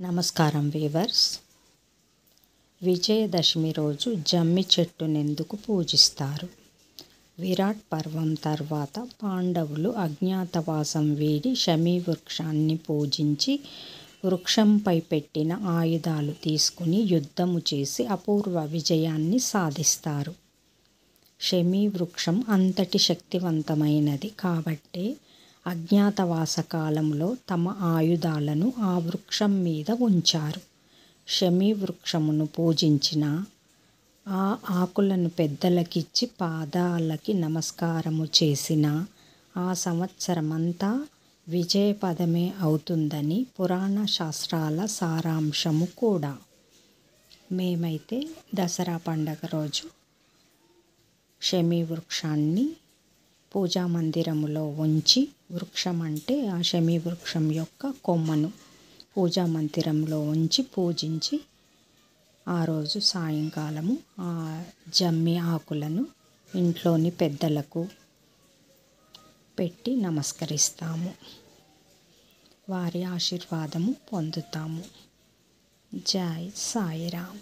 నమస్కారం వీవర్స్. విజయదశమి రోజు జమ్మి చెట్టునెందుకు పూజిస్తారు? విరాట్ పర్వం తర్వాత పాండవులు అజ్ఞాతవాసం వీడి శమీ వృక్షాన్ని పూజించి వృక్షంపై పెట్టిన ఆయుధాలు తీసుకుని యుద్ధము చేసి అపూర్వ విజయాన్ని సాధిస్తారు. శమీ వృక్షం అంతటి శక్తివంతమైనది కాబట్టే అజ్ఞాతవాస కాలంలో తమ ఆయుధాలను ఆ వృక్షం మీద ఉంచారు. శమీ వృక్షమును పూజించిన, ఆ ఆకులను పెద్దలకిచ్చి పాదాలకి నమస్కారము చేసిన ఆ సంవత్సరమంతా విజయపదమే అవుతుందని పురాణ శాస్త్రాల సారాంశము కూడా. మేమైతే దసరా పండగ రోజు శమీ వృక్షాన్ని పూజా మందిరములో ఉంచి, వృక్షం అంటే ఆ శమీ వృక్షం యొక్క కొమ్మను పూజా మందిరంలో ఉంచి పూజించి, ఆ రోజు సాయంకాలము ఆ జమ్మి ఆకులను ఇంట్లోని పెద్దలకు పెట్టి నమస్కరిస్తాము. వారి ఆశీర్వాదము పొందుతాము. జై సాయిరామ్.